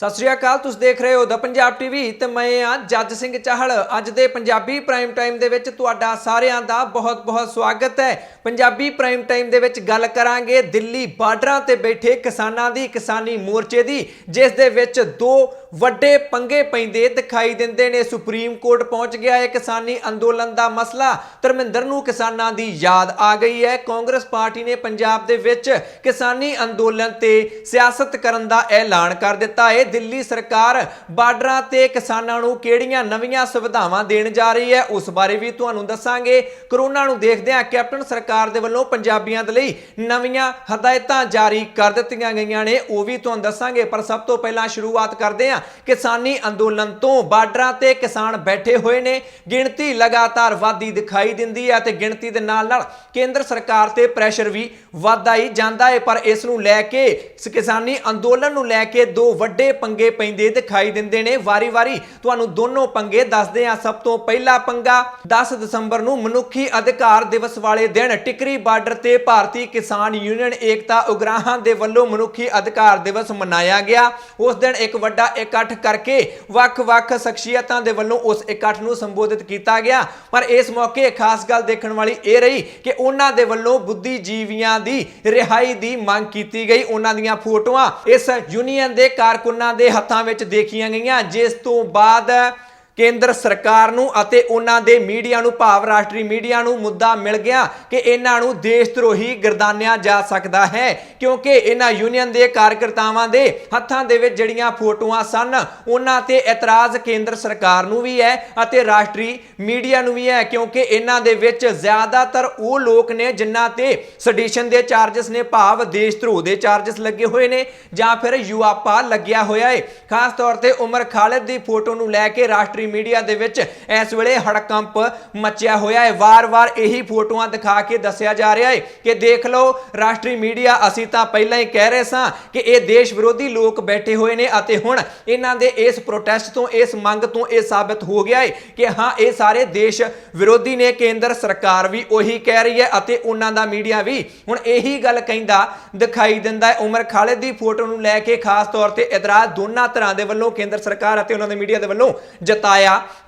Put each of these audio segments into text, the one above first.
सत श्री अकाल, तुसीं देख रहे हो द पंजाब टीवी ते मैं हाँ जज सिंह चाहल। अज दे पंजाबी प्राइम टाइम दे विच तुहाडा सारिआं दा बहुत बहुत स्वागत है। पंजाबी प्राइम टाइम दे विच गल करांगे दिल्ली बार्डरां ते बैठे किसानां दी, किसानी मोर्चे दी, जिस दे विच दो वड्डे पंगे पैंदे दिखाई दिंदे ने। सुप्रीम कोर्ट पहुंच गया है किसानी अंदोलन दा मसला। धर्मिंदर नूं किसानां दी याद आ गई है। कांग्रेस पार्टी ने पंजाब दे विच किसानी अंदोलन ते सियासत करन दा ऐलान कर दिता है। दिल्ली सरकार बार्डरां ते किसानां नूं किहड़ियां नवीआं सुविधावां देण जा रही है, उस बारे भी तुहानूं दस्सांगे। कोरोना नूं देखदिआं कैप्टन सरकार दे वल्लों पंजाबियां दे लई नवीआं हदायतां जारी कर दित्तिआं गईआं ने, वो भी तुहानूं दस्सांगे। पर सब तो पहलां शुरुआत करदे हां किसानी अंदोलन तो। बार्डरां ते किसान बैठे हुए ने, गिणती लगातार वाधी दिखाई दिंदी है ते गिणती दे नाल नाल केंद्र सरकार ते प्रैशर भी वधदा ही जांदा है। पर इस नूं लैके किसानी अंदोलन नूं लैके दो वड्डे पंगे पैंदे दिखाई दिंदे ने। वारी वारी तुहानूं दोनों पंगे दसदे हां। सब तो पहला पंगा 10 दसंबर नूं मनुखी अधिकार दिवस वाले दिन टिकरी बार्डर ते भारतीय किसान यूनियन एकता उगराहां दे वल्लों मनुखी अधिकार दिवस मनाया गया। उस दिन एक वड्डा इकट्ठ करके वख-वख शख्सियतां दे वल्लों उस इकट्ठ नूं संबोधित किया गया। पर इस मौके खास गल देखण वाली यह रही कि उन्हां दे वल्लों बुद्धिजीवियां दी रिहाई दी मंग की गई। उन्हां दीयां फोटोआं इस यूनीयन दे कारकुनां दे हत्थां विच देखीआं गईआं, जिस तो बाद केंद्र सरकार नूं अते उन्हां दे मीडिया नूं, भाव राष्ट्रीय मीडिया नूं मुद्दा मिल गया कि इन्हां नूं देशद्रोही गर्दानिया जा सकदा है, क्योंकि इन्हां यूनीयन दे कार्यकर्तावां दे हत्थां दे विच जिहड़ियां फोटोआं सन उन्हां ते इतराज केंद्र सरकार नूं भी है अते राष्ट्रीय मीडिया नूं भी है, क्योंकि इन्हां दे विच ज़्यादातर वो लोग ने जिन्हां ते सडिशन दे चार्जिस ने, भाव देशद्रोह दे चार्जिस लगे हुए ने जां फिर यूआपा लग्या होया है। खास तौर ते उमर खालिद दी फोटो नूं लैके राष्ट्रीय मीडिया दे विच इस वेले हड़कंप मचिया होया है। वार वार यही फोटोआं दिखा के दस्सिया जा रहा है कि देख लो राष्ट्रीय मीडिया, असीं तां पहलां ही कह रहे सां कि ये देश विरोधी लोग बैठे हुए ने अते हुण इन्हां दे इस प्रोटेस्ट तो, इस मंग तो यह साबित हो गया है कि हाँ ये सारे देश विरोधी ने। केंद्र सरकार भी वही कह रही है अते उन्हां दा मीडिया भी हुण यही गल कहंदा दिखाई दिंदा है। उमर खालिद दी फोटो नूं लैके खास तौर ते इतराज दोनों तरह के वल्लों केंद्र सरकार अते उन्हां दे मीडिया दे वल्लों जताया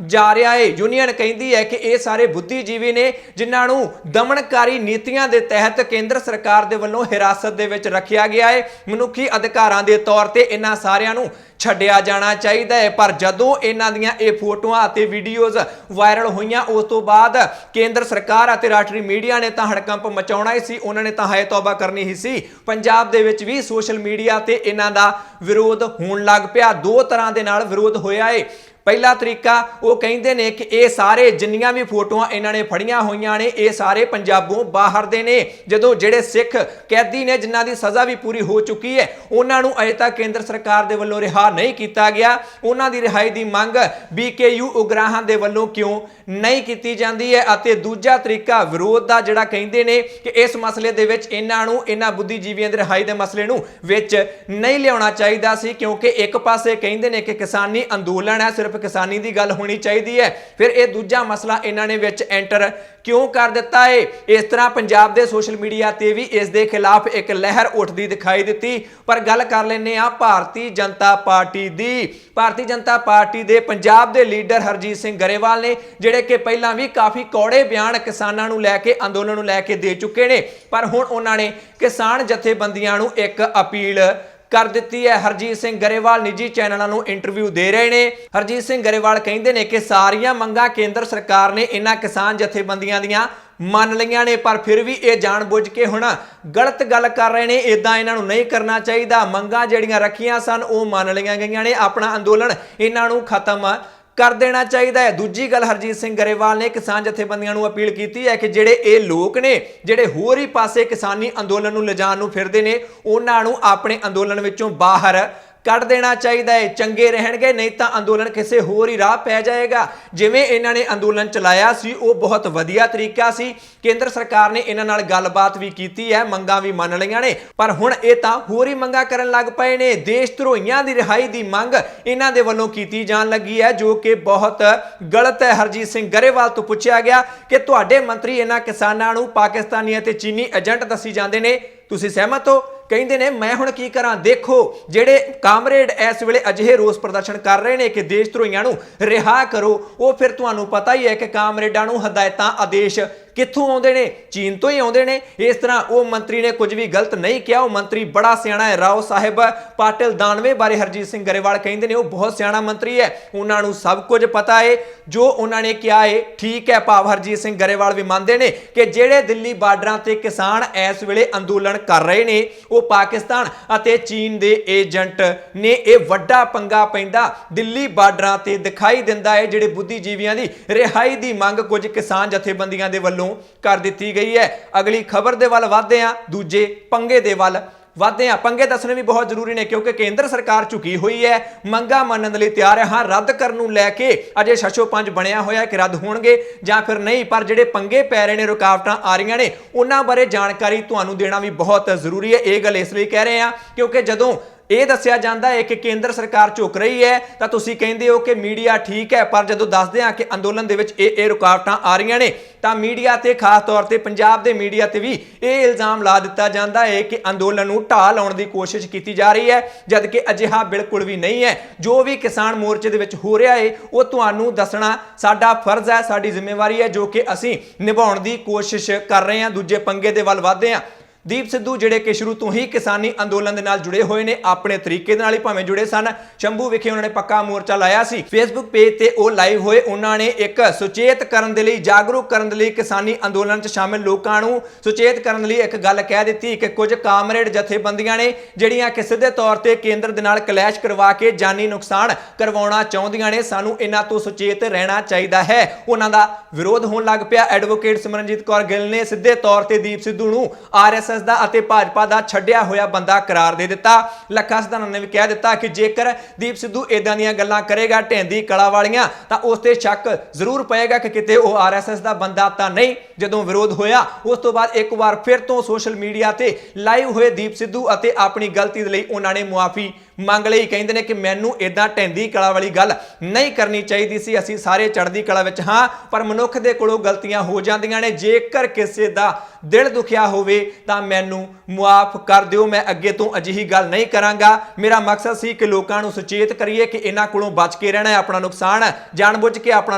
जा रहा है। यूनीयन कहती है कि ये सारे बुद्धिजीवी ने जिन्हां नूं दमनकारी नीतियां दे तहत केंद्र सरकार दे वल्लों हिरासत दे विच रखिया गया है। मनुखी अधिकारां दे तौर ते इन्हां सारियां नूं छड्डिया जाना चाहिए है। पर जदों इन्हां दियां ये फोटोआं अते वीडियोज़ वायरल होईयां, उस तो बाद केंद्र सरकार अते राष्ट्रीय मीडिया ने तां हड़कंप मचाउणा ही सी, उन्होंने तां हाय तौबा करनी ही सी। पंजाब दे विच भी सोशल मीडिया ते इन्हां दा विरोध होण लग पिया। दो तरह दे नाल विरोध होया है। पहला तरीका वो कहते हैं कि ये सारे जिन्नियां भी फोटोआं इन्होंने फड़ियां हुई ने ये सारे पंजाबों बाहर दे ने। जदों जिहड़े सिख कैदी ने जिन्हां दी सज़ा भी पूरी हो चुकी है उन्हां नूं अजे तक केंद्र सरकार दे वल्लों रिहा नहीं किया गया। उन्हां दी रिहाई दी मंग BKU उगराहां दे वल्लों क्यों नहीं की जाती है। अते दूजा तरीका विरोध दा जिहड़ा कहते हैं कि इस मसले दे विच इन्हां नूं, इन्हां बुद्धिजीवियों दे रिहाई दे मसले नूं विच नहीं लियाउणा चाहीदा सी, क्योंकि एक पासे कहते हैं कि किसानी अंदोलन है, सिर्फ किसानी की गल होनी चाहिए है। फिर यह दूजा मसला इन्होंने विच एंटर क्यों कर दिता है। इस तरह पंजाब के सोशल मीडिया ते भी इस दे खिलाफ एक लहर उठती दिखाई दी। पर गल कर लेने भारतीय जनता पार्टी दी। भारतीय जनता पार्टी के पंजाब के लीडर हरजीत सिंह गरेवाल ने, जिहड़े कि पहलां भी काफ़ी कौड़े बयान किसानों नूं लैके, अंदोलन नूं लैके दे चुके हैं, पर हुण उन्होंने किसान जथेबंदियां नूं एक अपील कर दी है। हरजीत सिंह गरेवाल निजी चैनलों को इंटरव्यू दे रहे हैं। हरजीत सिंह गरेवाल कहते हैं कि सारियां मंगां केंद्र सरकार ने इन्हां किसान जथेबंदियां दियां मान लिया ने, पर फिर भी ये जानबूझ के हुण गलत गल कर रहे हैं। इदां इन्हां नूं नहीं करना चाहिए। मंगां जिहड़ियां रखियां सन वो मान लिया गईयां ने। अपना अंदोलन इन्हां नूं खत्म कर देना चाहिए है। दूजी गल हरजीत सिंह गरेवाल ने किसान जथेबंदियां नूं अपील की है कि जिहड़े ये लोग ने जिहड़े होर ही पासे किसानी अंदोलन नूं लिजाण नूं फिरदे ने उन्हां नूं अपने अंदोलन विचों बाहर कट देना चाहिए है। चंगे रहणगे, नहीं तो अंदोलन किसी होर ही राह पै जाएगा। जिवें इन्हां ने अंदोलन चलाया सी वो बहुत वधिया तरीका सी। केंद्र सरकार ने इन्हां नाल गलबात भी की है, मंगां भी मान लईआं ने, पर हुण ये तां होर ही मंगां करन लग पए ने। देशद्रोहियां दी रिहाई दी मंग इन्हां दे वल्लों कीती जाण लगी है, जो कि बहुत गलत है। हरजीत सिंह गरेवाल तो पूछा गया कि तुहाडे मंत्री इन्हां किसानां नूं पाकिस्तानी अते चीनी एजेंट दसी जांदे ने, तुसीं सहमत हो? ਕਹਿੰਦੇ ਨੇ ਮੈਂ ਹੁਣ ਕੀ ਕਰਾਂ। ਦੇਖੋ ਜਿਹੜੇ ਕਾਮਰੇਡ ਇਸ ਵੇਲੇ ਅਜਿਹੇ ਰੋਸ ਪ੍ਰਦਰਸ਼ਨ ਕਰ ਰਹੇ ਨੇ ਕਿ ਦੇਸ਼ ਧਰੋਹੀਆਂ ਨੂੰ ਰਿਹਾ ਕਰੋ, ਉਹ ਫਿਰ ਤੁਹਾਨੂੰ ਪਤਾ ਹੀ ਹੈ ਕਿ ਕਾਮਰੇਡਾਂ ਨੂੰ ਹਦਾਇਤਾਂ ਆਦੇਸ਼ ਕਿੱਥੋਂ ਆਉਂਦੇ ਨੇ, ਚੀਨ ਤੋਂ ਹੀ ਆਉਂਦੇ ਨੇ। ਇਸ ਤਰ੍ਹਾਂ ਉਹ ਮੰਤਰੀ ਨੇ ਕੁਝ ਵੀ ਗਲਤ ਨਹੀਂ ਕਿਹਾ, ਉਹ ਮੰਤਰੀ ਬੜਾ ਸਿਆਣਾ ਹੈ। ਰਾਓ ਸਾਹਿਬ ਪਾਟਿਲ 92 ਬਾਰੇ ਹਰਜੀਤ ਸਿੰਘ ਗਰੇਵਾਲ ਕਹਿੰਦੇ ਨੇ ਉਹ ਬਹੁਤ ਸਿਆਣਾ ਮੰਤਰੀ ਹੈ, ਉਹਨਾਂ ਨੂੰ ਸਭ ਕੁਝ ਪਤਾ ਹੈ। ਜੋ ਉਹਨਾਂ ਨੇ ਕਿਹਾ ਹੈ ਠੀਕ ਹੈ। ਭਾਵ ਹਰਜੀਤ ਸਿੰਘ ਗਰੇਵਾਲ ਵੀ ਮੰਨਦੇ ਨੇ ਕਿ ਜਿਹੜੇ ਦਿੱਲੀ ਬਾਰਡਰਾਂ ਤੇ ਕਿਸਾਨ ਇਸ ਵੇਲੇ ਅੰਦੋਲਨ ਕਰ ਰਹੇ ਨੇ ਉਹ ਪਾਕਿਸਤਾਨ ਅਤੇ ਚੀਨ ਦੇ ਏਜੰਟ ਨੇ। ਇਹ ਵੱਡਾ ਪੰਗਾ ਪੈਂਦਾ ਦਿੱਲੀ ਬਾਰਡਰਾਂ ਤੇ ਦਿਖਾਈ ਦਿੰਦਾ ਹੈ। ਜਿਹੜੇ ਬੁੱਧੀਜੀਵੀਆਂ ਦੀ ਰਿਹਾਈ ਦੀ ਮੰਗ ਕੁਝ ਕਿਸਾਨ ਜਥੇਬੰਦੀਆਂ ਦੇ ਵੱਲੋਂ ਕਰ ਦਿੱਤੀ ਗਈ ਹੈ। ਅਗਲੀ ਖਬਰ ਦੇ ਵੱਲ ਵਧਦੇ ਹਾਂ, ਦੂਜੇ ਪੰਗੇ ਦੇ ਵੱਲ ਵਧਦੇ ਹਾਂ। ਪੰਗੇ ਦੱਸਣੇ ਵੀ ਬਹੁਤ ਜ਼ਰੂਰੀ ਨੇ ਕਿਉਂਕਿ ਕੇਂਦਰ ਸਰਕਾਰ ਝੁਕੀ ਹੋਈ ਹੈ, ਮੰਗਾਂ ਮੰਨਣ ਲਈ ਤਿਆਰ ਹੈ। ਹਾਂ, ਰੱਦ ਕਰਨ ਨੂੰ ਲੈ ਕੇ ਅਜੇ ਛੱਛੋ-ਪੰਜ ਬਣਿਆ ਹੋਇਆ ਕਿ ਰੱਦ ਹੋਣਗੇ ਜਾਂ ਫਿਰ ਨਹੀਂ, ਪਰ ਜਿਹੜੇ ਪੰਗੇ ਪੈ ਰਹੇ ਨੇ, ਰੁਕਾਵਟਾਂ ਆ ਰਹੀਆਂ ਨੇ, ਉਹਨਾਂ ਬਾਰੇ ਜਾਣਕਾਰੀ ਤੁਹਾਨੂੰ ਦੇਣਾ ਵੀ ਬਹੁਤ ਜ਼ਰੂਰੀ ਹੈ। ਇਹ ਗੱਲ ਇਸ ਲਈ ਕਹਿ ਰਹੇ ਹਾਂ ਕਿਉਂਕਿ ਜਦੋਂ ਇਹ ਦੱਸਿਆ ਜਾਂਦਾ ਹੈ ਕਿ ਕੇਂਦਰ ਸਰਕਾਰ ਝੁਕ ਰਹੀ ਹੈ ਤਾਂ ਤੁਸੀਂ ਕਹਿੰਦੇ ਹੋ ਕਿ ਮੀਡੀਆ ਠੀਕ ਹੈ, ਪਰ ਜਦੋਂ ਦੱਸਦੇ ਹਾਂ ਕਿ ਅੰਦੋਲਨ ਦੇ ਵਿੱਚ ਇਹ ਰੁਕਾਵਟਾਂ ਆ ਰਹੀਆਂ ਨੇ ਤਾਂ ਮੀਡੀਆ ਤੇ ਖਾਸ ਤੌਰ ਤੇ ਪੰਜਾਬ ਦੇ ਮੀਡੀਆ ਤੇ ਵੀ ਇਹ ਇਲਜ਼ਾਮ ਲਾ ਦਿੱਤਾ ਜਾਂਦਾ ਹੈ ਕਿ ਅੰਦੋਲਨ ਨੂੰ ਢਾਹ ਲਾਉਣ ਦੀ ਕੋਸ਼ਿਸ਼ ਕੀਤੀ ਜਾ ਰਹੀ ਹੈ, ਜਦ ਕਿ ਅਜਿਹਾ ਬਿਲਕੁਲ ਵੀ ਨਹੀਂ ਹੈ। ਜੋ ਵੀ ਕਿਸਾਨ ਮੋਰਚੇ ਦੇ ਵਿੱਚ ਹੋ ਰਿਹਾ ਹੈ ਉਹ ਤੁਹਾਨੂੰ ਦੱਸਣਾ ਸਾਡਾ ਫਰਜ਼ ਹੈ, ਸਾਡੀ ਜ਼ਿੰਮੇਵਾਰੀ ਹੈ, ਜੋ ਕਿ ਅਸੀਂ ਨਿਭਾਉਣ ਦੀ ਕੋਸ਼ਿਸ਼ ਕਰ ਰਹੇ ਹਾਂ। ਦੂਜੇ ਪੰਗੇ ਦੇ ਵੱਲ ਵਧਦੇ ਹਾਂ। ਦੀਪ ਸਿੱਧੂ ਜਿਹੜੇ ਕਿ ਸ਼ੁਰੂ ਤੋਂ ਹੀ ਕਿਸਾਨੀ ਅੰਦੋਲਨ ਦੇ ਨਾਲ ਜੁੜੇ ਹੋਏ ਨੇ, ਆਪਣੇ ਤਰੀਕੇ ਨਾਲ ਹੀ ਭਾਵੇਂ ਜੁੜੇ ਸਨ। ਸ਼ੰਭੂ ਵਿਖੇ ਉਹਨਾਂ ਨੇ ਪੱਕਾ ਮੋਰਚਾ ਲਾਇਆ ਸੀ। ਫੇਸਬੁੱਕ ਪੇਜ ਤੇ ਉਹ ਲਾਈਵ ਹੋਏ, ਉਹਨਾਂ ਨੇ ਇੱਕ ਸੁਚੇਤ ਕਰਨ ਦੇ ਲਈ, ਜਾਗਰੂਕ ਕਰਨ ਦੇ ਲਈ, ਕਿਸਾਨੀ ਅੰਦੋਲਨ 'ਚ ਸ਼ਾਮਿਲ ਲੋਕਾਂ ਨੂੰ ਸੁਚੇਤ ਕਰਨ ਲਈ ਇੱਕ ਗੱਲ ਕਹਿ ਦਿੱਤੀ ਕਿ ਕੁਝ ਕਾਮਰੇਡ ਜਥੇਬੰਦੀਆਂ ਨੇ ਜਿਹੜੀਆਂ ਕਿ ਸਿੱਧੇ ਤੌਰ ਤੇ ਕੇਂਦਰ ਦੇ ਨਾਲ ਕਲੈਸ਼ ਕਰਵਾ ਕੇ ਜਾਨੀ ਨੁਕਸਾਨ ਕਰਵਾਉਣਾ ਚਾਹੁੰਦੀਆਂ ਨੇ, ਸਾਨੂੰ ਇਹਨਾਂ ਤੋਂ ਸੁਚੇਤ ਰਹਿਣਾ ਚਾਹੀਦਾ ਹੈ। ਉਹਨਾਂ ਦਾ ਵਿਰੋਧ ਹੋਣ ਲੱਗ ਪਿਆ। ਐਡਵੋਕੇਟ ਸਿਮਰਨਜੀਤ ਕੌਰ ਗਿੱਲ ਨੇ ਸਿੱਧੇ ਤੌਰ ਤੇ ਦੀਪ ਸਿੱਧੂ ਨੂੰ RSS ਦਾ ਅਤੇ ਭਾਜਪਾ ਦਾ ਛੱਡਿਆ ਹੋਇਆ ਬੰਦਾ ਕਰਾਰ ਦੇ ਦਿੱਤਾ। ਲੱਖਾ ਸਿਧਾਣਾ ਨੇ ਵੀ ਕਹਿ ਦਿੱਤਾ ਕਿ ਜੇਕਰ ਦੀਪ ਸਿੱਧੂ ਇਦਾਂ ਦੀਆਂ ਗੱਲਾਂ ਕਰੇਗਾ ਢੈਂਦੀ ਕਲਾ ਵਾਲੀਆਂ ਤਾਂ ਉਸ ਤੇ ਸ਼ੱਕ ਜ਼ਰੂਰ ਪਏਗਾ ਕਿ ਕਿਤੇ ਉਹ RSS ਦਾ ਬੰਦਾ ਤਾਂ ਨਹੀਂ। ਜਦੋਂ ਵਿਰੋਧ ਹੋਇਆ ਉਸ ਤੋਂ ਬਾਅਦ ਇੱਕ ਵਾਰ ਫਿਰ ਤੋਂ ਸੋਸ਼ਲ ਮੀਡੀਆ ਤੇ ਲਾਈਵ ਹੋਏ ਦੀਪ ਸਿੱਧੂ ਅਤੇ ਆਪਣੀ ਗਲਤੀ ਦੇ ਲਈ ਉਹਨਾਂ ਨੇ ਮੁਆਫੀ ਮੰਗ ਲਈ। ਕਹਿੰਦੇ ਨੇ ਕਿ ਮੈਨੂੰ ਇਦਾਂ ਢੈਂਦੀ ਕਲਾ ਵਾਲੀ ਗੱਲ ਨਹੀਂ ਕਰਨੀ ਚਾਹੀਦੀ ਸੀ, ਅਸੀਂ ਸਾਰੇ ਚੜ੍ਹਦੀ ਕਲਾ ਵਿੱਚ ਹਾਂ, ਪਰ ਮਨੁੱਖ ਦੇ ਕੋਲੋਂ ਗਲਤੀਆਂ ਹੋ ਜਾਂਦੀਆਂ ਨੇ। ਜੇਕਰ ਕਿਸੇ ਦਾ ਦਿਲ ਦੁਖਿਆ ਹੋਵੇ ਤਾਂ ਮੈਨੂੰ ਮੁਆਫ ਕਰ ਦਿਓ, ਮੈਂ ਅੱਗੇ ਤੋਂ ਅਜਿਹੀ ਗੱਲ ਨਹੀਂ ਕਰਾਂਗਾ। ਮੇਰਾ ਮਕਸਦ ਸੀ ਕਿ ਲੋਕਾਂ ਨੂੰ ਸੁਚੇਤ ਕਰੀਏ ਕਿ ਇਹਨਾਂ ਕੋਲੋਂ ਬਚ ਕੇ ਰਹਿਣਾ ਹੈ, ਆਪਣਾ ਨੁਕਸਾਨ ਜਾਣਬੁੱਝ ਕੇ ਆਪਣਾ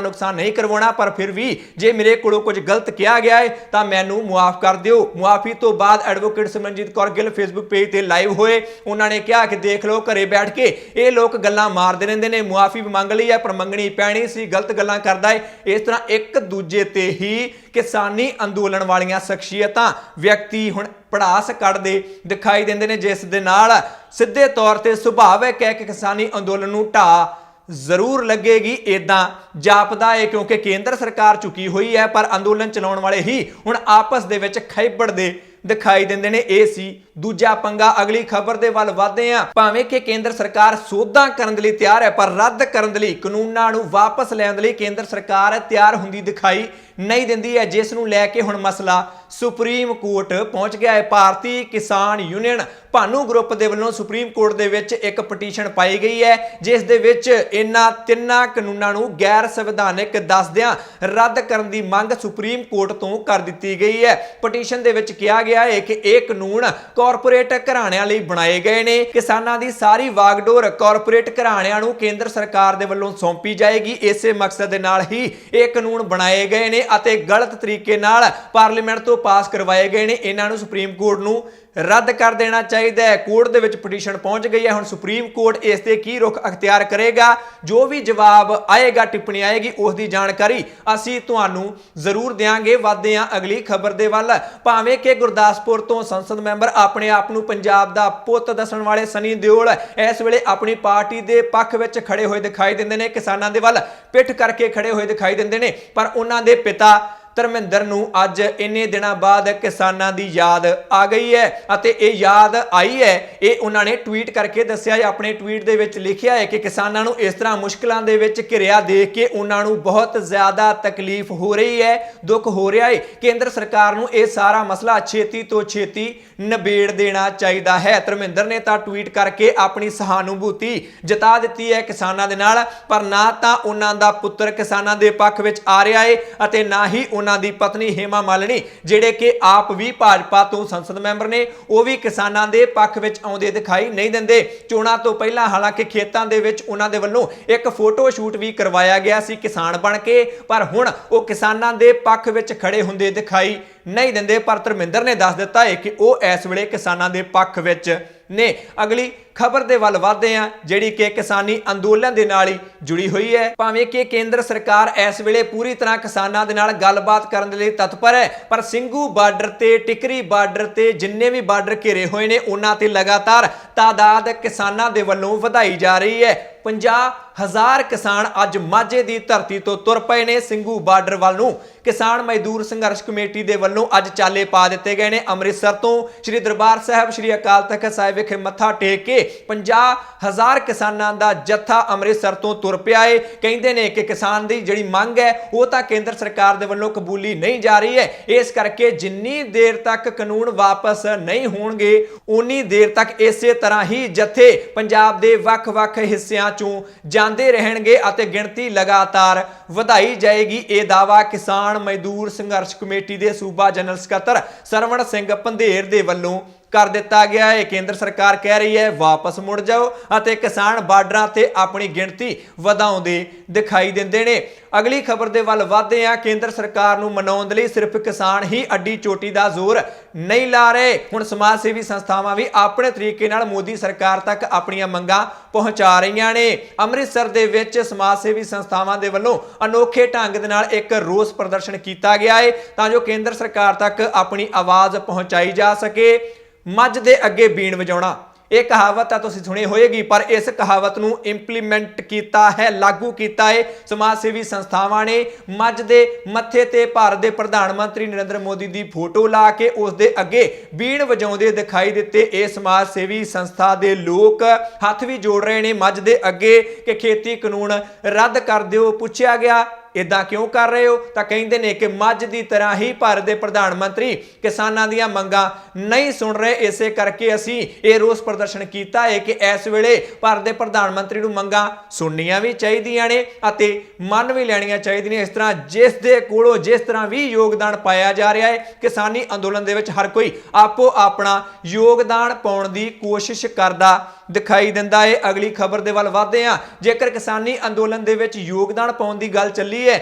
ਨੁਕਸਾਨ ਨਹੀਂ ਕਰਵਾਉਣਾ, ਪਰ ਫਿਰ ਵੀ ਜੇ ਮੇਰੇ ਕੋਲੋਂ ਕੁਝ ਗਲਤ ਕਿਹਾ ਗਿਆ ਹੈ ਤਾਂ ਮੈਨੂੰ ਮੁਆਫ ਕਰ ਦਿਓ। ਮੁਆਫੀ ਤੋਂ ਬਾਅਦ advocate Simranjit Kaur Gill Facebook page ਤੇ ਲਾਈਵ ਹੋਏ। ਉਹਨਾਂ ਨੇ ਕਿਹਾ ਕਿ ਦੇਖ ਲਓ ਘਰੇ ਬੈਠ ਕੇ ਇਹ ਲੋਕ ਗੱਲਾਂ ਮਾਰਦੇ ਰਹਿੰਦੇ ਨੇ, ਮੁਆਫੀ ਮੰਗ ਲਈ ਹੈ ਪਰ ਮੰਗਣੀ ਪੈਣੀ ਸੀ, ਗਲਤ ਗੱਲਾਂ ਕਰਦਾ ਹੈ। ਇਸ ਤਰ੍ਹਾਂ ਇੱਕ ਦੂਜੇ ਤੇ ਹੀ ਕਿਸਾਨੀ ਅੰਦੋਲਨ ਵਾਲੀਆਂ ਸ਼ਖਸੀਅਤਾਂ, ਵਿਅਕਤੀ ਹੁਣ ਪੜਾਸ ਕੱਢਦੇ ਦਿਖਾਈ ਦਿੰਦੇ ਨੇ, ਜਿਸ ਦੇ ਨਾਲ ਸਿੱਧੇ ਤੌਰ ਤੇ ਸੁਭਾਵਿਕ ਹੈ ਕਿ ਕਿਸਾਨੀ ਅੰਦੋਲਨ ਨੂੰ ਢਾਹ ਜ਼ਰੂਰ ਲੱਗੇਗੀ। ਇਦਾਂ ਜਾਪਦਾ ਹੈ ਕਿਉਂਕਿ ਕੇਂਦਰ ਸਰਕਾਰ ਝੁਕੀ ਹੋਈ ਹੈ, ਪਰ ਅੰਦੋਲਨ ਚਲਾਉਣ ਵਾਲੇ ਹੀ ਹੁਣ ਆਪਸ ਦੇ ਵਿੱਚ ਖੈਬੜਦੇ ਦਿਖਾਈ ਦਿੰਦੇ ਨੇ। ਇਹ ਸੀ ਦੂਜਾ ਪੰਗਾ। ਅਗਲੀ ਖਬਰ ਦੇ ਵੱਲ ਵਧਦੇ ਹਾਂ। ਭਾਵੇਂ ਕਿ ਕੇਂਦਰ ਸਰਕਾਰ ਸੋਧਾਂ ਕਰਨ ਦੇ ਲਈ ਤਿਆਰ ਹੈ, ਪਰ ਰੱਦ ਕਰਨ ਦੇ ਲਈ, ਕਾਨੂੰਨਾਂ ਨੂੰ ਵਾਪਸ ਲੈਣ ਦੇ ਲਈ ਕੇਂਦਰ ਸਰਕਾਰ ਤਿਆਰ ਹੁੰਦੀ ਦਿਖਾਈ ਨਹੀਂ ਦਿੰਦੀ ਹੈ, ਜਿਸ ਨੂੰ ਲੈ ਕੇ ਹੁਣ ਮਸਲਾ ਸੁਪਰੀਮ ਕੋਰਟ ਪਹੁੰਚ ਗਿਆ ਹੈ। ਭਾਰਤੀ ਕਿਸਾਨ ਯੂਨੀਅਨ ਭਾਨੂ ਗਰੁੱਪ ਦੇ ਵੱਲੋਂ ਸੁਪਰੀਮ ਕੋਰਟ ਦੇ ਵਿੱਚ ਇੱਕ ਪਟੀਸ਼ਨ ਪਾਈ ਗਈ ਹੈ, ਜਿਸ ਦੇ ਵਿੱਚ ਇਹਨਾਂ ਤਿੰਨਾਂ ਕਾਨੂੰਨਾਂ ਨੂੰ ਗੈਰ ਸੰਵਿਧਾਨਿਕ ਦੱਸਦਿਆਂ ਰੱਦ ਕਰਨ ਦੀ ਮੰਗ ਸੁਪਰੀਮ ਕੋਰਟ ਤੋਂ ਕਰ ਦਿੱਤੀ ਗਈ ਹੈ। ਪਟੀਸ਼ਨ ਦੇ ਵਿੱਚ ਕਿਹਾ ਗਿਆ ਹੈ ਕਿ ਇਹ ਕਾਨੂੰਨ ਕਾਰਪੋਰੇਟ ਘਰਾਣਿਆਂ ਲਈ ਬਣਾਏ ਗਏ ਨੇ। ਕਿਸਾਨਾਂ ਦੀ ਸਾਰੀ ਵਾਗਡੋਰ ਕਾਰਪੋਰੇਟ ਘਰਾਣਿਆਂ ਨੂੰ ਕੇਂਦਰ ਸਰਕਾਰ ਦੇ ਵੱਲੋਂ ਸੌਂਪੀ ਜਾਏਗੀ। ਇਸੇ ਮਕਸਦ ਦੇ ਨਾਲ ਹੀ ਇਹ ਕਾਨੂੰਨ ਬਣਾਏ ਗਏ ਨੇ ਅਤੇ ਗਲਤ ਤਰੀਕੇ ਨਾਲ ਪਾਰਲੀਮੈਂਟ ਤੋਂ ਪਾਸ ਕਰਵਾਏ ਗਏ ਨੇ। ਇਹਨਾਂ ਨੂੰ ਸੁਪਰੀਮ ਕੋਰਟ ਨੂੰ ਰੱਦ ਕਰ ਦੇਣਾ ਚਾਹੀਦਾ ਹੈ। ਕੋਰਟ ਦੇ ਵਿੱਚ ਪਟੀਸ਼ਨ ਪਹੁੰਚ ਗਈ ਹੈ। ਹੁਣ ਸੁਪਰੀਮ ਕੋਰਟ ਇਸ ਤੇ ਕੀ ਰੁਖ ਅਖਤਿਆਰ ਕਰੇਗਾ, ਜੋ ਵੀ ਜਵਾਬ ਆਏਗਾ, ਟਿੱਪਣੀ ਆਏਗੀ, ਉਸ ਦੀ ਜਾਣਕਾਰੀ ਅਸੀਂ ਤੁਹਾਨੂੰ ਜ਼ਰੂਰ ਦੇਵਾਂਗੇ। ਵਧਦੇ ਹਾਂ ਅਗਲੀ ਖਬਰ ਦੇ ਵੱਲ। ਭਾਵੇਂ ਕਿ ਗੁਰਦਾਸਪੁਰ ਤੋਂ ਸੰਸਦ ਮੈਂਬਰ ਆਪਣੇ ਆਪ ਨੂੰ ਪੰਜਾਬ ਦਾ ਪੁੱਤ ਦੱਸਣ ਵਾਲੇ ਸਨੀ ਦਿਓਲ ਇਸ ਵੇਲੇ ਆਪਣੀ ਪਾਰਟੀ ਦੇ ਪੱਖ ਵਿੱਚ ਖੜੇ ਹੋਏ ਦਿਖਾਈ ਦਿੰਦੇ ਨੇ, ਕਿਸਾਨਾਂ ਦੇ ਵੱਲ ਪਿੱਠ ਕਰਕੇ ਖੜੇ ਹੋਏ ਦਿਖਾਈ ਦਿੰਦੇ ਨੇ, ਪਰ ਉਹਨਾਂ ਦੇ ਪਿਤਾ ਧਰਮਿੰਦਰ ਨੂੰ ਅੱਜ ਇੰਨੇ ਦਿਨਾਂ ਬਾਅਦ ਕਿਸਾਨਾਂ ਦੀ ਯਾਦ ਆ ਗਈ ਹੈ ਅਤੇ ਇਹ ਯਾਦ ਆਈ ਹੈ। ਇਹ ਉਹਨਾਂ ਨੇ ਟਵੀਟ ਕਰਕੇ ਦੱਸਿਆ ਹੈ। ਆਪਣੇ ਟਵੀਟ ਦੇ ਵਿੱਚ ਲਿਖਿਆ ਹੈ ਕਿ ਕਿਸਾਨਾਂ ਨੂੰ ਇਸ ਤਰ੍ਹਾਂ ਮੁਸ਼ਕਲਾਂ ਦੇ ਵਿੱਚ ਘਿਰਿਆ ਦੇਖ ਕੇ ਉਹਨਾਂ ਨੂੰ ਬਹੁਤ ਜ਼ਿਆਦਾ ਤਕਲੀਫ ਹੋ ਰਹੀ ਹੈ, ਦੁੱਖ ਹੋ ਰਿਹਾ ਹੈ। ਕੇਂਦਰ ਸਰਕਾਰ ਨੂੰ ਇਹ ਸਾਰਾ ਮਸਲਾ ਛੇਤੀ ਤੋਂ ਛੇਤੀ ਨਿਬੇੜ ਦੇਣਾ ਚਾਹੀਦਾ ਹੈ। ਧਰਮਿੰਦਰ ਨੇ ਤਾਂ ਟਵੀਟ ਕਰਕੇ ਆਪਣੀ ਸਹਾਨੁਭੂਤੀ ਜਤਾ ਦਿੱਤੀ ਹੈ ਕਿਸਾਨਾਂ ਦੇ ਨਾਲ, ਪਰ ਨਾ ਤਾਂ ਉਹਨਾਂ ਦਾ ਪੁੱਤਰ ਕਿਸਾਨਾਂ ਦੇ ਪੱਖ ਵਿੱਚ ਆ ਰਿਹਾ ਹੈ ਅਤੇ ਨਾ ਹੀ ਉਹਨਾਂ ਦੀ ਪਤਨੀ ਹੇਮਾ ਮਾਲਿਨੀ ਜਿਹੜੇ ਕਿ ਆਪ ਵੀ ਭਾਜਪਾ ਤੋਂ ਸੰਸਦ ਮੈਂਬਰ ਨੇ, ਉਹ ਵੀ ਕਿਸਾਨਾਂ ਦੇ ਪੱਖ ਵਿੱਚ ਆਉਂਦੇ ਦਿਖਾਈ ਨਹੀਂ ਦਿੰਦੇ। ਚੋਣਾਂ ਤੋਂ ਪਹਿਲਾਂ ਹਾਲਾਂਕਿ ਖੇਤਾਂ ਦੇ ਵਿੱਚ ਉਹਨਾਂ ਦੇ ਵੱਲੋਂ ਇੱਕ ਫੋਟੋ ਸ਼ੂਟ ਵੀ ਕਰਵਾਇਆ ਗਿਆ ਸੀ ਕਿਸਾਨ ਬਣ ਕੇ, ਪਰ ਹੁਣ ਉਹ ਕਿਸਾਨਾਂ ਦੇ ਪੱਖ ਵਿੱਚ ਖੜੇ ਹੁੰਦੇ ਦਿਖਾਈ ਨਹੀਂ ਦਿੰਦੇ। ਪਰ ਧਰਮਿੰਦਰ ਨੇ ਦੱਸ ਦਿੱਤਾ ਹੈ ਕਿ ਉਹ ਇਸ ਵੇਲੇ ਕਿਸਾਨਾਂ ਦੇ ਪੱਖ ਵਿੱਚ ਨੇ। ਅਗਲੀ ਖਬਰ ਦੇ ਵੱਲ ਵਧਦੇ ਆ ਜਿਹੜੀ ਕਿ ਕਿਸਾਨੀ ਅੰਦੋਲਨ ਦੇ ਨਾਲ ਹੀ ਜੁੜੀ ਹੋਈ ਹੈ। ਭਾਵੇਂ ਕਿ ਕੇਂਦਰ ਸਰਕਾਰ ਇਸ ਵੇਲੇ ਪੂਰੀ ਤਰ੍ਹਾਂ ਕਿਸਾਨਾਂ ਦੇ ਨਾਲ ਗੱਲਬਾਤ ਕਰਨ ਦੇ ਲਈ ਤਤਪਰ ਹੈ, ਪਰ ਸਿੰਘੂ ਬਾਰਡਰ ਤੇ ਟਿਕਰੀ ਬਾਰਡਰ ਤੇ ਜਿੰਨੇ ਵੀ ਬਾਰਡਰ ਘੇਰੇ ਹੋਏ ਨੇ ਉਹਨਾਂ ਤੇ ਲਗਾਤਾਰ ਤਾਦਾਦ ਕਿਸਾਨਾਂ ਦੇ ਵੱਲੋਂ ਵਧਾਈ ਜਾ ਰਹੀ ਹੈ। 50,000 ਕਿਸਾਨ ਅੱਜ ਮਾਝੇ ਦੀ ਧਰਤੀ ਤੋਂ ਤੁਰ ਪਏ ਨੇ ਸਿੰਘੂ ਬਾਰਡਰ ਵੱਲ ਨੂੰ। ਕਿਸਾਨ ਮਜ਼ਦੂਰ ਸੰਘਰਸ਼ ਕਮੇਟੀ ਦੇ ਵੱਲੋਂ ਅੱਜ ਚਾਲੇ ਪਾ ਦਿੱਤੇ ਗਏ ਨੇ। ਅੰਮ੍ਰਿਤਸਰ ਤੋਂ ਸ੍ਰੀ ਦਰਬਾਰ ਸਾਹਿਬ ਸ੍ਰੀ ਅਕਾਲ ਤਖਤ ਸਾਹਿਬ ਵਿਖੇ ਮੱਥਾ ਟੇਕ ਕੇ 50,000 ਕਿਸਾਨਾਂ ਦਾ ਜੱਥਾ ਅੰਮ੍ਰਿਤਸਰ ਤੋਂ ਤੁਰ ਪਿਆ ਹੈ। ਕਹਿੰਦੇ ਨੇ ਕਿ ਕਿਸਾਨ ਦੀ ਜਿਹੜੀ ਮੰਗ ਹੈ ਉਹ ਤਾਂ ਕੇਂਦਰ ਸਰਕਾਰ ਦੇ ਵੱਲੋਂ ਕਬੂਲੀ ਨਹੀਂ ਜਾ ਰਹੀ ਹੈ। ਇਸ ਕਰਕੇ ਜਿੰਨੀ ਦੇਰ ਤੱਕ ਕਾਨੂੰਨ ਵਾਪਸ ਨਹੀਂ ਹੋਣਗੇ ਉਨੀ ਦੇਰ ਤੱਕ ਇਸੇ ਤਰ੍ਹਾਂ ਹੀ ਜੱਥੇ ਪੰਜਾਬ ਦੇ ਵੱਖ-ਵੱਖ ਹਿੱਸਿਆਂ ਚੋਂ ਜਾਂਦੇ ਰਹਿਣਗੇ ਅਤੇ ਗਿਣਤੀ ਲਗਾਤਾਰ ਵਧਾਈ ਜਾਏਗੀ। ਇਹ ਦਾਅਵਾ ਕਿਸਾਨ ਮਜ਼ਦੂਰ ਸੰਘਰਸ਼ ਕਮੇਟੀ ਦੇ ਸੂਬਾ ਜਨਰਲ ਸਕੱਤਰ ਸਰਵਣ ਸਿੰਘ ਪੰਧੇਰ ਦੇ ਵੱਲੋਂ ਕਰ ਦਿੱਤਾ ਗਿਆ ਹੈ। ਕੇਂਦਰ ਸਰਕਾਰ ਕਹਿ ਰਹੀ ਹੈ ਵਾਪਸ ਮੁੜ ਜਾਓ ਅਤੇ ਕਿਸਾਨ ਬਾਰਡਰਾਂ ਤੇ ਆਪਣੀ ਗਿਣਤੀ ਵਧਾਉਂਦੇ ਦਿਖਾਈ ਦਿੰਦੇ ਨੇ। ਅਗਲੀ ਖਬਰ ਦੇ ਵੱਲ ਵਧਦੇ ਆ। ਕੇਂਦਰ ਸਰਕਾਰ ਨੂੰ ਮਨਾਉਣ ਲਈ ਸਿਰਫ ਕਿਸਾਨ ਹੀ ਅੱਡੀ ਚੋਟੀ ਦਾ ਜ਼ੋਰ ਨਹੀਂ ਲਾ ਰਹੇ। ਹੁਣ ਸਮਾਜ ਸੇਵੀ ਸੰਸਥਾਵਾਂ ਵੀ ਆਪਣੇ ਤਰੀਕੇ ਨਾਲ ਮੋਦੀ ਸਰਕਾਰ ਤੱਕ ਆਪਣੀਆਂ ਮੰਗਾਂ ਪਹੁੰਚਾ ਰਹੀਆਂ ਨੇ। ਅੰਮ੍ਰਿਤਸਰ ਦੇ ਵਿੱਚ ਸਮਾਜ ਸੇਵੀ ਸੰਸਥਾਵਾਂ ਦੇ ਵੱਲੋਂ ਅਨੋਖੇ ਢੰਗ ਦੇ ਨਾਲ ਇੱਕ ਰੋਸ ਪ੍ਰਦਰਸ਼ਨ ਕੀਤਾ ਗਿਆ ਹੈ ਤਾਂ ਜੋ ਕੇਂਦਰ ਸਰਕਾਰ ਤੱਕ ਆਪਣੀ ਆਵਾਜ਼ ਪਹੁੰਚਾਈ ਜਾ ਸਕੇ। ਮੱਝ ਦੇ ਅੱਗੇ ਬੀਣ ਵਜਾਉਣਾ ਇਹ ਕਹਾਵਤ ਤਾਂ ਤੁਸੀਂ ਸੁਣੀ ਹੋਏਗੀ, ਪਰ ਇਸ ਕਹਾਵਤ ਨੂੰ ਇੰਪਲੀਮੈਂਟ ਕੀਤਾ ਹੈ, ਲਾਗੂ ਕੀਤਾ ਹੈ ਸਮਾਜ ਸੇਵੀ ਸੰਸਥਾਵਾਂ ਨੇ। ਮੱਝ ਦੇ ਮੱਥੇ ਤੇ ਭਾਰਤ ਦੇ ਪ੍ਰਧਾਨ ਮੰਤਰੀ ਨਰਿੰਦਰ ਮੋਦੀ ਦੀ ਫੋਟੋ ਲਾ ਕੇ ਉਸ ਦੇ ਅੱਗੇ ਬੀਣ ਵਜਾਉਂਦੇ ਦਿਖਾਈ ਦਿੱਤੇ। ਇਹ ਸਮਾਜ ਸੇਵੀ ਸੰਸਥਾ ਦੇ ਲੋਕ ਹੱਥ ਵੀ ਜੋੜ ਰਹੇ ਨੇ ਮੱਝ ਦੇ ਅੱਗੇ ਕਿ ਖੇਤੀ ਕਾਨੂੰਨ ਰੱਦ ਕਰ ਦਿਓ। ਪੁੱਛਿਆ ਗਿਆ ਇਦਾਂ ਕਿਉਂ ਕਰ ਰਹੇ ਹੋ ਤਾਂ ਕਹਿੰਦੇ ਨੇ ਕਿ ਮੱਝ ਦੀ ਤਰ੍ਹਾਂ ਹੀ ਭਾਰਤ ਦੇ ਪ੍ਰਧਾਨ ਮੰਤਰੀ ਕਿਸਾਨਾਂ ਦੀਆਂ ਮੰਗਾਂ ਨਹੀਂ ਸੁਣ ਰਹੇ। ਇਸੇ ਕਰਕੇ ਅਸੀਂ ਇਹ ਰੋਸ ਪ੍ਰਦਰਸ਼ਨ ਕੀਤਾ ਹੈ ਕਿ ਇਸ ਵੇਲੇ ਭਾਰਤ ਦੇ ਪ੍ਰਧਾਨ ਮੰਤਰੀ ਨੂੰ ਮੰਗਾਂ ਸੁਣਨੀਆਂ ਵੀ ਚਾਹੀਦੀਆਂ ਨੇ ਅਤੇ ਮੰਨ ਵੀ ਲੈਣੀਆਂ ਚਾਹੀਦੀਆਂ ਨੇ। ਇਸ ਤਰ੍ਹਾਂ ਜਿਸ ਦੇ ਕੋਲੋਂ ਜਿਸ ਤਰ੍ਹਾਂ ਵੀ ਯੋਗਦਾਨ ਪਾਇਆ ਜਾ ਰਿਹਾ ਹੈ ਕਿਸਾਨੀ ਅੰਦੋਲਨ ਦੇ ਵਿੱਚ ਹਰ ਕੋਈ ਆਪੋ ਆਪਣਾ ਯੋਗਦਾਨ ਪਾਉਣ ਦੀ ਕੋਸ਼ਿਸ਼ ਕਰਦਾ ਦਿਖਾਈ ਦਿੰਦਾ ਹੈ। ਅਗਲੀ ਖਬਰ ਦੇ ਵੱਲ ਵਧਦੇ ਹਾਂ। ਜੇਕਰ ਕਿਸਾਨੀ ਅੰਦੋਲਨ ਦੇ ਵਿੱਚ ਯੋਗਦਾਨ ਪਾਉਣ ਦੀ ਗੱਲ ਚੱਲੀ ਹੈ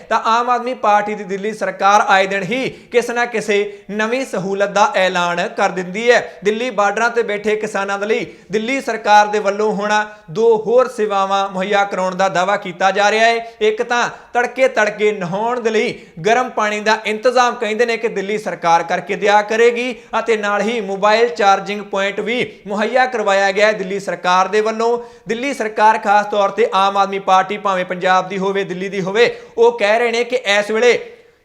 ਤਾਂ ਆਮ ਆਦਮੀ ਪਾਰਟੀ ਦੀ ਦਿੱਲੀ ਸਰਕਾਰ ਆਏ ਦਿਨ ਹੀ ਕਿਸੇ ਨਾ ਕਿਸੇ ਨਵੀਂ ਸਹੂਲਤ ਦਾ ਐਲਾਨ ਕਰ ਦਿੰਦੀ ਹੈ। ਦਿੱਲੀ ਬਾਰਡਰਾਂ ਤੇ ਬੈਠੇ ਕਿਸਾਨਾਂ ਦੇ ਲਈ ਦਿੱਲੀ ਸਰਕਾਰ ਦੇ ਵੱਲੋਂ ਹੁਣ 2 ਹੋਰ ਸੇਵਾਵਾਂ ਮੁਹੱਈਆ ਕਰਾਉਣ ਦਾ ਦਾਅਵਾ ਕੀਤਾ ਜਾ ਰਿਹਾ ਹੈ। ਇੱਕ ਤਾਂ ਤੜਕੇ ਨਹਾਉਣ ਦੇ ਲਈ ਗਰਮ ਪਾਣੀ ਦਾ ਇੰਤਜ਼ਾਮ ਕਹਿੰਦੇ ਨੇ ਕਿ ਦਿੱਲੀ ਸਰਕਾਰ ਕਰਕੇ ਦਿਆ ਕਰੇਗੀ ਅਤੇ ਨਾਲ ਹੀ ਮੋਬਾਈਲ ਚਾਰਜਿੰਗ ਪੁਆਇੰਟ ਵੀ ਮੁਹੱਈਆ ਕਰਵਾਇਆ ਗਿਆ ਹੈ ਦਿੱਲੀ ਸਰਕਾਰ ਦੇ ਵੱਲੋਂ। ਦਿੱਲੀ ਸਰਕਾਰ ਖਾਸ ਤੌਰ ਤੇ ਆਮ ਆਦਮੀ ਪਾਰਟੀ ਭਾਵੇਂ ਪੰਜਾਬ ਦੀ ਹੋਵੇ ਦਿੱਲੀ ਦੀ ਹੋਵੇ ਉਹ ਕਹਿ ਰਹੇ ਨੇ ਕਿ ਇਸ ਵੇਲੇ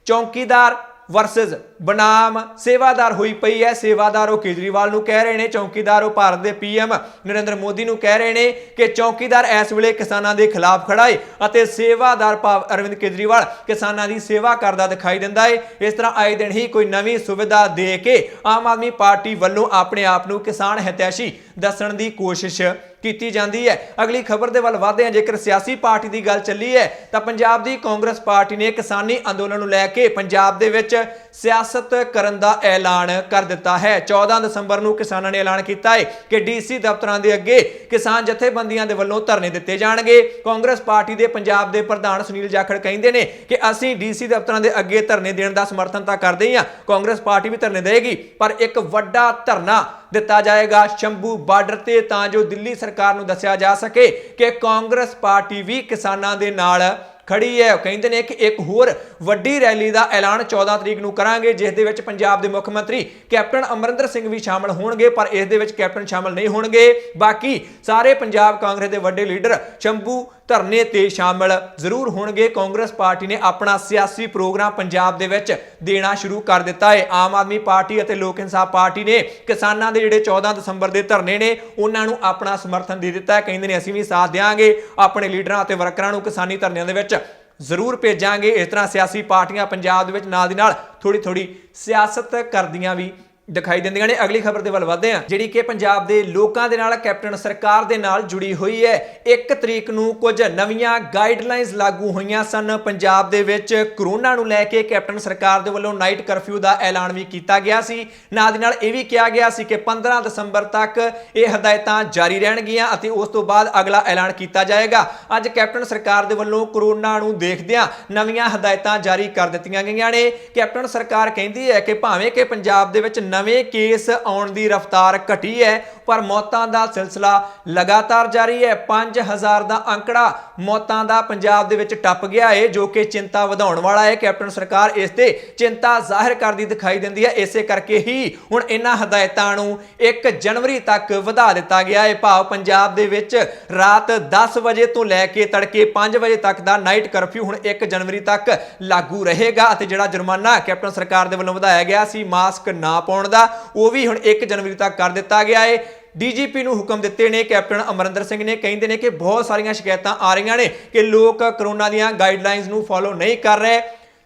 ਚੌਕੀਦਾਰ ਵਰਸਸ ਬਨਾਮ ਸੇਵਾਦਾਰ ਹੋਈ ਪਈ ਹੈ। ਸੇਵਾਦਾਰ ਉਹ ਕੇਜਰੀਵਾਲ ਨੂੰ ਕਹਿ ਰਹੇ ਨੇ, ਚੌਕੀਦਾਰ ਉਹ ਭਾਰਤ ਦੇ ਪੀਐਮ ਨਰਿੰਦਰ ਮੋਦੀ ਨੂੰ ਕਹਿ ਰਹੇ ਨੇ ਕਿ ਚੌਕੀਦਾਰ ਇਸ ਵੇਲੇ ਕਿਸਾਨਾਂ ਦੇ ਖਿਲਾਫ ਖੜਾ ਹੈ ਅਤੇ ਸੇਵਾਦਾਰ ਭਾਵ ਅਰਵਿੰਦ ਕੇਜਰੀਵਾਲ ਕਿਸਾਨਾਂ ਦੀ ਸੇਵਾ ਕਰਦਾ ਦਿਖਾਈ ਦਿੰਦਾ ਹੈ। ਇਸ ਤਰ੍ਹਾਂ ਆਏ ਦਿਨ ਹੀ ਕੋਈ ਨਵੀਂ ਸੁਵਿਧਾ ਦੇ ਕੇ ਆਮ ਆਦਮੀ ਪਾਰਟੀ ਵੱਲੋਂ ਆਪਣੇ ਆਪ ਨੂੰ ਕਿਸਾਨ ਹਿਤੈਸ਼ੀ ਦੱਸਣ ਦੀ ਕੋਸ਼ਿਸ਼ ਕੀਤੀ ਜਾਂਦੀ ਹੈ। ਅਗਲੀ ਖਬਰ ਦੇ ਵੱਲ ਵਧਦੇ ਹਾਂ। ਜੇਕਰ ਸਿਆਸੀ ਪਾਰਟੀ ਦੀ ਗੱਲ ਚੱਲੀ ਹੈ ਤਾਂ ਪੰਜਾਬ ਦੀ ਕਾਂਗਰਸ ਪਾਰਟੀ ਨੇ ਕਿਸਾਨੀ ਅੰਦੋਲਨ ਨੂੰ ਲੈ ਕੇ ਪੰਜਾਬ ਦੇ ਵਿੱਚ ਸਿਆਸਤ ਕਰਨ ਦਾ ਐਲਾਨ ਕਰ ਦਿੱਤਾ ਹੈ। 14 ਦਸੰਬਰ ਨੂੰ ਕਿਸਾਨਾਂ ਨੇ ਐਲਾਨ ਕੀਤਾ ਹੈ ਕਿ ਡੀਸੀ ਦਫ਼ਤਰਾਂ ਦੇ ਅੱਗੇ ਕਿਸਾਨ ਜਥੇਬੰਦੀਆਂ ਦੇ ਵੱਲੋਂ ਧਰਨੇ ਦਿੱਤੇ ਜਾਣਗੇ। ਕਾਂਗਰਸ ਪਾਰਟੀ ਦੇ ਪੰਜਾਬ ਦੇ ਪ੍ਰਧਾਨ ਸੁਨੀਲ ਜਾਖੜ ਕਹਿੰਦੇ ਨੇ ਕਿ ਅਸੀਂ ਡੀਸੀ ਦਫ਼ਤਰਾਂ ਦੇ ਅੱਗੇ ਧਰਨੇ ਦੇਣ ਦਾ ਸਮਰਥਨ ਤਾਂ ਕਰਦੇ ਹਾਂ, ਕਾਂਗਰਸ ਪਾਰਟੀ ਵੀ ਧਰਨੇ ਦੇਗੀ, ਪਰ ਇੱਕ ਵੱਡਾ ਧਰਨਾ ਦਿੱਤਾ ਜਾਏਗਾ ਸ਼ੰਭੂ ਬਾਰਡਰ ਤੇ ਤਾਂ ਜੋ ਦਿੱਲੀ ਸਰਕਾਰ ਨੂੰ ਦੱਸਿਆ ਜਾ ਸਕੇ ਕਿ ਕਾਂਗਰਸ ਪਾਰਟੀ ਵੀ ਕਿਸਾਨਾਂ ਦੇ ਨਾਲ ਖੜੀ ਹੈ। ਕਹਿੰਦੇ ਨੇ ਕਿ ਇੱਕ ਹੋਰ ਵੱਡੀ ਰੈਲੀ ਦਾ ਐਲਾਨ 14 ਤਰੀਕ ਨੂੰ ਕਰਾਂਗੇ ਜਿਸ ਦੇ ਵਿੱਚ ਪੰਜਾਬ ਦੇ ਮੁੱਖ ਮੰਤਰੀ ਕੈਪਟਨ ਅਮਰਿੰਦਰ ਸਿੰਘ ਵੀ ਸ਼ਾਮਲ ਹੋਣਗੇ, ਪਰ ਇਸ ਦੇ ਵਿੱਚ ਕੈਪਟਨ ਸ਼ਾਮਲ ਨਹੀਂ ਹੋਣਗੇ। ਬਾਕੀ ਸਾਰੇ ਪੰਜਾਬ ਕਾਂਗਰਸ ਦੇ ਵੱਡੇ ਲੀਡਰ ਸ਼ੰਭੂ ਧਰਨੇ ਤੇ ਸ਼ਾਮਲ ਜ਼ਰੂਰ ਹੋਣਗੇ। ਕਾਂਗਰਸ ਪਾਰਟੀ ਨੇ ਆਪਣਾ ਸਿਆਸੀ ਪ੍ਰੋਗਰਾਮ ਪੰਜਾਬ ਦੇ ਵਿੱਚ ਦੇਣਾ ਸ਼ੁਰੂ ਕਰ ਦਿੱਤਾ ਹੈ। ਆਮ ਆਦਮੀ ਪਾਰਟੀ ਅਤੇ ਲੋਕ ਇਨਸਾਫ ਪਾਰਟੀ ਨੇ ਕਿਸਾਨਾਂ ਦੇ ਜਿਹੜੇ 14 ਦਸੰਬਰ ਦੇ ਧਰਨੇ ਨੇ ਉਹਨਾਂ ਨੂੰ ਆਪਣਾ ਸਮਰਥਨ ਦੇ ਦਿੱਤਾ ਹੈ। ਕਹਿੰਦੇ ਨੇ ਅਸੀਂ ਵੀ ਸਾਥ ਦੇਵਾਂਗੇ, ਆਪਣੇ ਲੀਡਰਾਂ ਅਤੇ ਵਰਕਰਾਂ ਨੂੰ ਕਿਸਾਨੀ ਧਰਨਿਆਂ ਦੇ ਵਿੱਚ ਜ਼ਰੂਰ ਭੇਜਾਂਗੇ। ਇਸ ਤਰ੍ਹਾਂ ਸਿਆਸੀ ਪਾਰਟੀਆਂ ਪੰਜਾਬ ਦੇ ਵਿੱਚ ਨਾਲ ਦੀ ਨਾਲ ਥੋੜੀ ਸਿਆਸਤ ਕਰਦੀਆਂ ਵੀ ਦਿਖਾਈ ਦਿੰਦੀਆਂ ਨੇ। ਅਗਲੀ ਖਬਰ ਦੇ ਵੱਲ ਵਧਦੇ ਹਾਂ, ਜਿਹੜੀ ਕਿ ਪੰਜਾਬ ਦੇ ਲੋਕਾਂ ਦੇ ਨਾਲ ਕੈਪਟਨ ਸਰਕਾਰ ਦੇ ਨਾਲ ਜੁੜੀ ਹੋਈ ਹੈ। 1 ਤਰੀਕ ਨੂੰ ਕੁਝ ਨਵੀਆਂ ਗਾਈਡਲਾਈਨਸ ਲਾਗੂ ਹੋਈਆਂ ਸਨ ਪੰਜਾਬ ਦੇ ਵਿੱਚ। ਕਰੋਨਾ ਨੂੰ ਲੈ ਕੇ ਕੈਪਟਨ ਸਰਕਾਰ ਦੇ ਵੱਲੋਂ ਨਾਈਟ ਕਰਫਿਊ ਦਾ ਐਲਾਨ ਵੀ ਕੀਤਾ ਗਿਆ ਸੀ। ਨਾਲ ਦੀ ਨਾਲ ਇਹ ਵੀ ਕਿਹਾ ਗਿਆ ਸੀ ਕਿ 15 ਦਸੰਬਰ ਤੱਕ ਇਹ ਹਦਾਇਤਾਂ ਜਾਰੀ ਰਹਿਣਗੀਆਂ ਅਤੇ ਉਸ ਤੋਂ ਬਾਅਦ ਅਗਲਾ ਐਲਾਨ ਕੀਤਾ ਜਾਏਗਾ। ਅੱਜ ਕੈਪਟਨ ਸਰਕਾਰ ਦੇ ਵੱਲੋਂ ਕਰੋਨਾ ਨੂੰ ਦੇਖਦਿਆਂ ਨਵੀਆਂ ਹਦਾਇਤਾਂ ਜਾਰੀ ਕਰ ਦਿੱਤੀਆਂ ਗਈਆਂ ਨੇ। ਕੈਪਟਨ ਸਰਕਾਰ ਕਹਿੰਦੀ ਹੈ ਕਿ ਭਾਵੇਂ ਕਿ ਪੰਜਾਬ ਦੇ ਵਿੱਚ ਨਵੇਂ ਕੇਸ ਆਉਣ ਦੀ ਰਫ਼ਤਾਰ ਘਟੀ ਹੈ, ਪਰ ਮੌਤਾਂ ਦਾ ਸਿਲਸਿਲਾ ਲਗਾਤਾਰ ਜਾਰੀ ਹੈ। 5000 ਦਾ ਅੰਕੜਾ ਮੌਤਾਂ ਦਾ ਪੰਜਾਬ ਦੇ ਵਿੱਚ ਟੱਪ ਗਿਆ ਹੈ, ਜੋ ਕਿ ਚਿੰਤਾ ਵਧਾਉਣ ਵਾਲਾ ਹੈ। ਕੈਪਟਨ ਸਰਕਾਰ ਇਸ ਤੇ ਚਿੰਤਾ ਜ਼ਾਹਿਰ ਕਰਦੀ ਦਿਖਾਈ ਦਿੰਦੀ ਹੈ। ਇਸੇ ਕਰਕੇ ਹੀ ਹੁਣ ਇਹਨਾਂ ਹਦਾਇਤਾਂ ਨੂੰ 1 ਜਨਵਰੀ ਤੱਕ ਵਧਾ ਦਿੱਤਾ ਗਿਆ ਹੈ। ਭਾਵ ਪੰਜਾਬ ਦੇ ਵਿੱਚ ਰਾਤ 10 ਵਜੇ ਤੋਂ ਲੈ ਕੇ ਤੜਕੇ 5 ਵਜੇ ਤੱਕ ਦਾ ਨਾਈਟ ਕਰਫਿਊ ਹੁਣ 1 ਜਨਵਰੀ ਤੱਕ ਲਾਗੂ ਰਹੇਗਾ ਅਤੇ ਜਿਹੜਾ ਜੁਰਮਾਨਾ ਕੈਪਟਨ ਸਰਕਾਰ ਦੇ ਵੱਲੋਂ ਵਧਾਇਆ ਗਿਆ ਸੀ ਮਾਸਕ ਨਾ ਪਾਉਣ ਦਾ, ਉਹ ਵੀ ਹੁਣ 1 ਜਨਵਰੀ ਤੱਕ ਕਰ ਦਿੱਤਾ ਗਿਆ ਹੈ। ਡੀਜੀਪੀ ਨੂੰ ਹੁਕਮ ਦਿੱਤੇ ਨੇ ਕੈਪਟਨ ਅਮਰਿੰਦਰ ਸਿੰਘ ਨੇ। ਕਹਿੰਦੇ ਨੇ ਕਿ ਬਹੁਤ ਸਾਰੀਆਂ ਸ਼ਿਕਾਇਤਾਂ ਆ ਰਹੀਆਂ ਨੇ ਕਿ ਲੋਕ ਕਰੋਨਾ ਦੀਆਂ ਗਾਈਡਲਾਈਨਸ ਨੂੰ ਫੋਲੋ ਨਹੀਂ ਕਰ ਰਹੇ।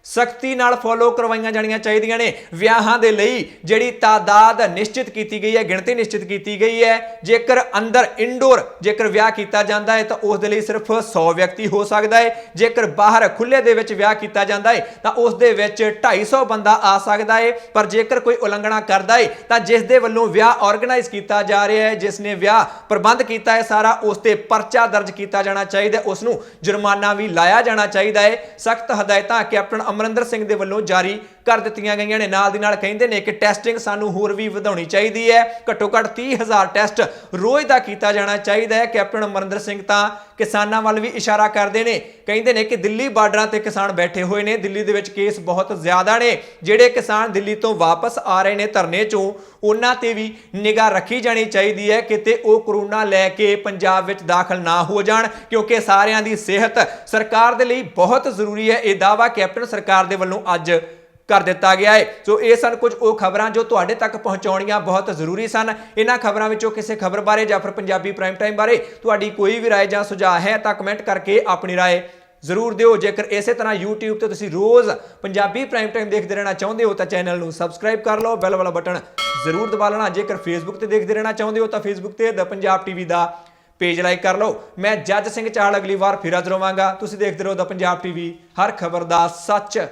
ਸਖਤੀ ਨਾਲ ਫੋਲੋ ਕਰਵਾਈਆਂ ਜਾਣੀਆਂ ਚਾਹੀਦੀਆਂ ਨੇ। ਵਿਆਹਾਂ ਦੇ ਲਈ ਜਿਹੜੀ ਤਾਦਾਦ ਨਿਸ਼ਚਿਤ ਕੀਤੀ ਗਈ ਹੈ, ਗਿਣਤੀ ਨਿਸ਼ਚਿਤ ਕੀਤੀ ਗਈ ਹੈ, ਜੇਕਰ ਅੰਦਰ ਇਨਡੋਰ ਜੇਕਰ ਵਿਆਹ ਕੀਤਾ ਜਾਂਦਾ ਹੈ ਤਾਂ ਉਸ ਦੇ ਲਈ ਸਿਰਫ 100 ਵਿਅਕਤੀ ਹੋ ਸਕਦਾ ਹੈ। ਜੇਕਰ ਬਾਹਰ ਖੁੱਲੇ ਦੇ ਵਿੱਚ ਵਿਆਹ ਕੀਤਾ ਜਾਂਦਾ ਹੈ ਤਾਂ ਉਸ ਦੇ ਵਿੱਚ 250 ਬੰਦਾ ਆ ਸਕਦਾ ਹੈ। ਪਰ ਜੇਕਰ ਕੋਈ ਉਲੰਘਣਾ ਕਰਦਾ ਹੈ ਤਾਂ ਜਿਸ ਦੇ ਵੱਲੋਂ ਵਿਆਹ ਆਰਗੇਨਾਈਜ਼ ਕੀਤਾ ਜਾ ਰਿਹਾ ਹੈ, ਜਿਸ ਨੇ ਵਿਆਹ ਪ੍ਰਬੰਧ ਕੀਤਾ ਹੈ ਸਾਰਾ, ਉਸ ਤੇ ਪਰਚਾ ਦਰਜ ਕੀਤਾ ਜਾਣਾ ਚਾਹੀਦਾ, ਉਸ ਨੂੰ ਜੁਰਮਾਨਾ ਵੀ ਲਾਇਆ ਜਾਣਾ ਚਾਹੀਦਾ ਹੈ। ਸਖਤ ਹਦਾਇਤਾਂ ਕੈਪਟਨ ਅਮਰਿੰਦਰ ਸਿੰਘ ਦੇ ਵੱਲੋਂ ਜਾਰੀ ਕਰ ਦਿੱਤੀਆਂ ਗਈਆਂ ਨੇ। ਨਾਲ ਦੀ ਨਾਲ ਕਹਿੰਦੇ ਨੇ ਕਿ ਟੈਸਟਿੰਗ ਸਾਨੂੰ ਹੋਰ ਵੀ ਵਧਾਉਣੀ ਚਾਹੀਦੀ ਹੈ। ਘੱਟੋ ਘੱਟ 30,000 ਟੈਸਟ ਰੋਜ਼ ਦਾ ਕੀਤਾ ਜਾਣਾ ਚਾਹੀਦਾ ਹੈ। ਕੈਪਟਨ ਅਮਰਿੰਦਰ ਸਿੰਘ ਤਾਂ ਕਿਸਾਨਾਂ ਵੱਲ ਵੀ ਇਸ਼ਾਰਾ ਕਰਦੇ ਨੇ। ਕਹਿੰਦੇ ਨੇ ਕਿ ਦਿੱਲੀ ਬਾਰਡਰਾਂ ਤੇ ਕਿਸਾਨ ਬੈਠੇ ਹੋਏ ਨੇ, ਦਿੱਲੀ ਦੇ ਵਿੱਚ ਕੇਸ ਬਹੁਤ ਜ਼ਿਆਦਾ ਨੇ। ਜਿਹੜੇ ਕਿਸਾਨ ਦਿੱਲੀ ਤੋਂ ਵਾਪਸ ਆ ਰਹੇ ਨੇ ਧਰਨੇ ਚੋਂ, ਉਹਨਾਂ ਤੇ ਵੀ ਨਿਗਾਹ ਰੱਖੀ ਜਾਣੀ ਚਾਹੀਦੀ ਹੈ ਕਿਤੇ ਉਹ ਕਰੋਨਾ ਲੈ ਕੇ ਪੰਜਾਬ ਵਿੱਚ ਦਾਖਲ ਨਾ ਹੋ ਜਾਣ, ਕਿਉਂਕਿ ਸਾਰਿਆਂ ਦੀ ਸਿਹਤ ਸਰਕਾਰ ਦੇ ਲਈ ਬਹੁਤ ਜ਼ਰੂਰੀ ਹੈ। ਇਹ ਦਾਅਵਾ ਕੈਪਟਨ ਸਰਕਾਰ ਦੇ ਵੱਲੋਂ ਅੱਜ ਕਰ ਦਿੱਤਾ ਗਿਆ ਹੈ। ਸੋ ਇਹ ਸਨ ਕੁਝ ਉਹ ਖਬਰਾਂ ਜੋ ਤੁਹਾਡੇ ਤੱਕ ਪਹੁੰਚਾਉਣੀਆਂ ਬਹੁਤ ਜ਼ਰੂਰੀ ਸਨ। ਇਹਨਾਂ ਖਬਰਾਂ ਵਿੱਚੋਂ ਕਿਸੇ ਖਬਰ ਬਾਰੇ ਜਾਂ ਫਿਰ ਪੰਜਾਬੀ ਪ੍ਰਾਈਮ ਟਾਈਮ ਬਾਰੇ ਤੁਹਾਡੀ ਕੋਈ ਵੀ ਰਾਏ ਜਾਂ ਸੁਝਾਅ ਹੈ ਤਾਂ ਕਮੈਂਟ ਕਰਕੇ ਆਪਣੀ ਰਾਏ ਜ਼ਰੂਰ ਦਿਓ। ਜੇਕਰ ਇਸੇ ਤਰ੍ਹਾਂ YouTube ਤੇ ਤੁਸੀਂ ਰੋਜ਼ ਪੰਜਾਬੀ ਪ੍ਰਾਈਮ ਟਾਈਮ ਦੇਖਦੇ ਰਹਿਣਾ ਚਾਹੁੰਦੇ ਹੋ ਤਾਂ ਚੈਨਲ ਨੂੰ ਸਬਸਕ੍ਰਾਈਬ ਕਰ ਲਓ, ਬੈਲ ਵਾਲਾ ਬਟਨ ਜ਼ਰੂਰ ਦਬਾ ਲੈਣਾ। ਜੇਕਰ Facebook ਤੇ ਦੇਖਦੇ ਰਹਿਣਾ ਚਾਹੁੰਦੇ ਹੋ ਤਾਂ Facebook ਤੇ ਦ ਪੰਜਾਬ ਟੀਵੀ ਦਾ ਪੇਜ ਲਾਈਕ ਕਰ ਲਓ। ਮੈਂ ਜੱਜ ਸਿੰਘ ਚਾਹਲ ਅਗਲੀ ਵਾਰ ਫਿਰ ਹਾਜ਼ਰ ਹੋਵਾਂਗਾ। ਤੁਸੀਂ ਦੇਖਦੇ ਰਹੋ ਦ ਪੰਜਾਬ ਟੀਵੀ, ਹਰ ਖਬਰ ਦਾ ਸੱਚ